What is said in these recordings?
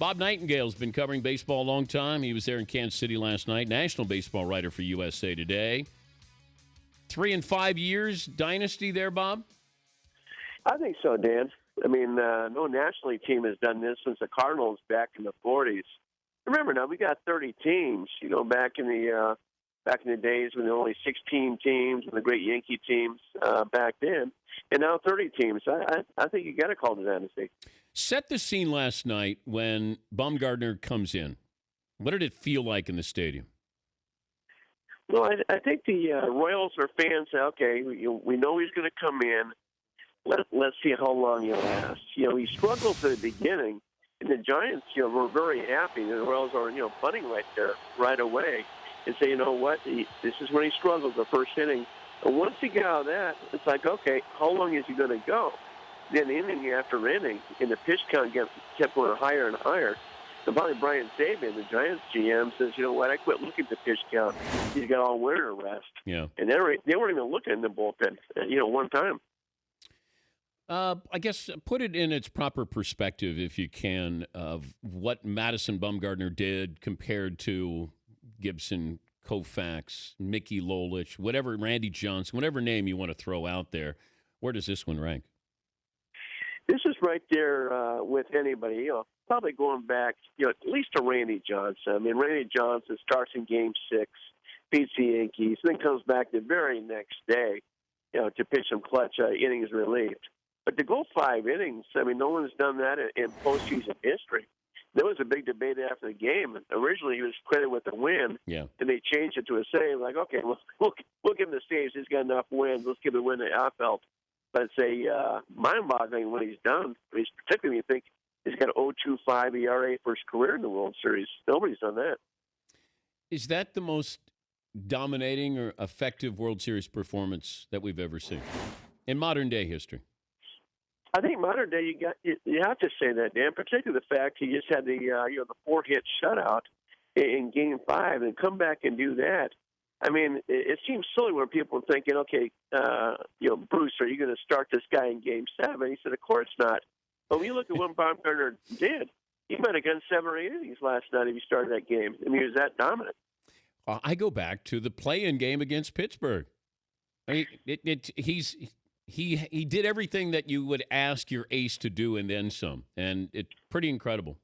Bob Nightengale's been covering baseball a long time. He was there in Kansas City last night. National baseball writer for USA Today. 3 and 5 years dynasty there, Bob? I think so, Dan. I mean, no national league team has done this since the Cardinals back in the 40s. Remember now, we got 30 teams. Back in the days when there were only 16 teams and the great Yankee teams back then, and now 30 teams. I think you got to call it a dynasty. Set the scene last night when Bumgarner comes in. What did it feel like in the stadium? Well, I think the Royals or fans say, okay, we know he's going to come in. Let's see how long he lasts. He struggled at the beginning, and the Giants, were very happy. The Royals are, bunting right there right away and say, you know what, this is when he struggled the first inning. And once he got out of that, it's like, okay, how long is he going to go? Then inning after inning, and the pitch count kept going higher and higher. And finally, Brian Sabian, the Giants GM, says, you know what, I quit looking at the pitch count. He's got all winter to rest. Yeah. And they weren't even looking in the bullpen, one time. I guess put it in its proper perspective, if you can, of what Madison Bumgarner did compared to Gibson, Koufax, Mickey Lolich, whatever, Randy Johnson, whatever name you want to throw out there. Where does this one rank? This is right there with anybody, probably going back, at least to Randy Johnson. I mean, Randy Johnson starts in Game 6, beats the Yankees, then comes back the very next day, to pitch some clutch innings relieved. But to go 5 innings, I mean, no one's done that in postseason history. There was a big debate after the game. Originally, he was credited with the win, and they changed it to a save. Like, okay, we'll give him the saves. He's got enough wins. Let's give the win to Affelt. But it's a mind-boggling what he's done. He's particularly, you think, he's got an 0.25 ERA for his career in the World Series. Nobody's done that. Is that the most dominating or effective World Series performance that we've ever seen in modern-day history? I think modern day you have to say that, Dan. Particularly the fact he just had the 4-hit shutout in Game 5 and come back and do that. I mean, it seems silly when people are thinking, okay, Bruce, are you going to start this guy in Game 7? He said, of course not. But when you look at what Bumgarner did, he might have gone 7 or 8 innings last night if he started that game. I mean, he was that dominant. I go back to the play-in game against Pittsburgh. I mean, He did everything that you would ask your ace to do and then some, and it's pretty incredible.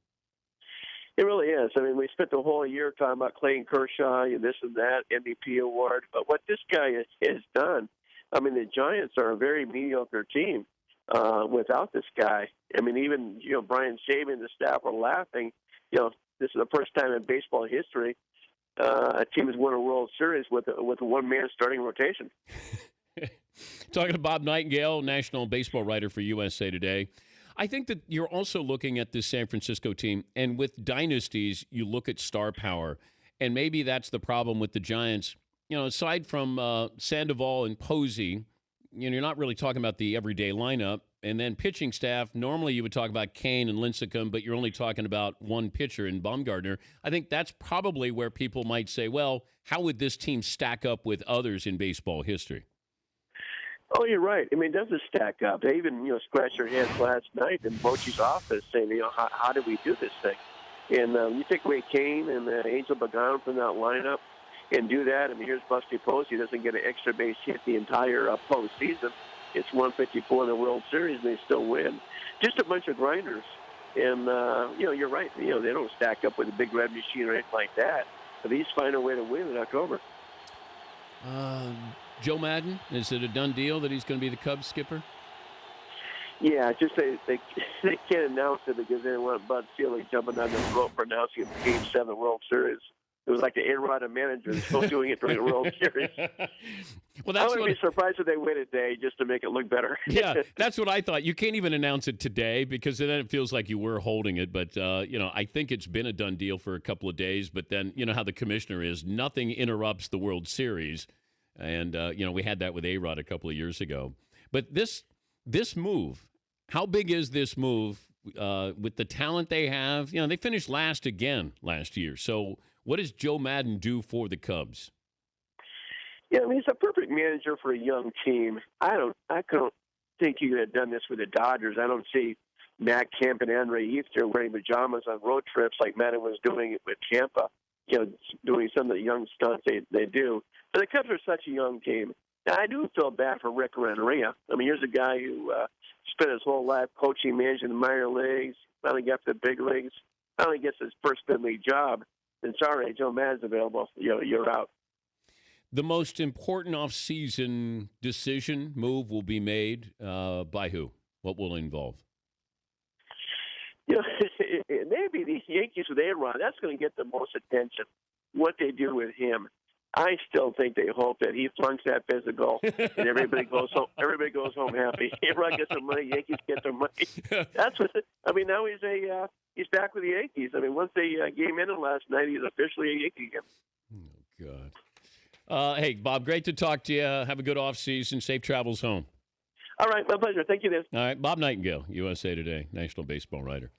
It really is. I mean, we spent the whole year talking about Clayton Kershaw and this and that, MVP award, but what this guy has done, I mean, the Giants are a very mediocre team without this guy. I mean, even, Brian Sabian and the staff are laughing. This is the first time in baseball history a team has won a World Series with a one-man starting rotation. Talking to Bob Nightengale, national baseball writer for USA Today. I think that you're also looking at this San Francisco team, and with dynasties, you look at star power, and maybe that's the problem with the Giants. Aside from Sandoval and Posey, you're not really talking about the everyday lineup. And then pitching staff, normally you would talk about Kane and Lincecum, but you're only talking about one pitcher in Bumgarner. I think that's probably where people might say, well, how would this team stack up with others in baseball history? Oh, you're right. I mean, it doesn't stack up. They even, scratched their heads last night in Bochy's office saying, how do we do this thing? And you take away Kane and Angel Pagan from that lineup and do that. I mean, here's Busty Posey. He doesn't get an extra base hit the entire postseason. It's 154 in the World Series, and they still win. Just a bunch of grinders. And, you're right. They don't stack up with a big red machine or anything like that. But he's finding a way to win in October. Joe Madden, is it a done deal that he's going to be the Cubs skipper? Yeah, just they can't announce it because they don't want Bud Selig jumping on the throat for announcing the Game 7 World Series. It was like the A-Rod manager still doing it during the World Series. Well, I wouldn't be surprised if they wait a day just to make it look better. Yeah, that's what I thought. You can't even announce it today because then it feels like you were holding it. But, I think it's been a done deal for a couple of days. But then, how the commissioner is. Nothing interrupts the World Series. And, we had that with A-Rod a couple of years ago. But this move, how big is this move with the talent they have? They finished last again last year. So what does Joe Madden do for the Cubs? Yeah, I mean, he's a perfect manager for a young team. I don't think you could have done this with the Dodgers. I don't see Matt Kemp and Andre Easter wearing pajamas on road trips like Madden was doing with Tampa, doing some of the young stunts they do. But the Cubs are such a young team. Now, I do feel bad for Rick Renneria. I mean, here's a guy who spent his whole life coaching, managing the minor leagues, finally got to the big leagues, finally gets his first big league job. And sorry, Joe Maddon's available. You're out. The most important off-season decision move will be made by who? What will it involve? Maybe the Yankees with A-Rod. That's going to get the most attention. What they do with him. I still think they hope that he flunks that physical and everybody goes home. Everybody goes home happy. A-Rod gets their money. Yankees get their money. That's what. I mean, now he's back with the Yankees. I mean, once they game ended last night, he's officially a Yankee again. Oh God. Hey, Bob, great to talk to you. Have a good off season. Safe travels home. All right, my pleasure. Thank you, Liz. All right, Bob Nightengale, USA Today, national baseball writer.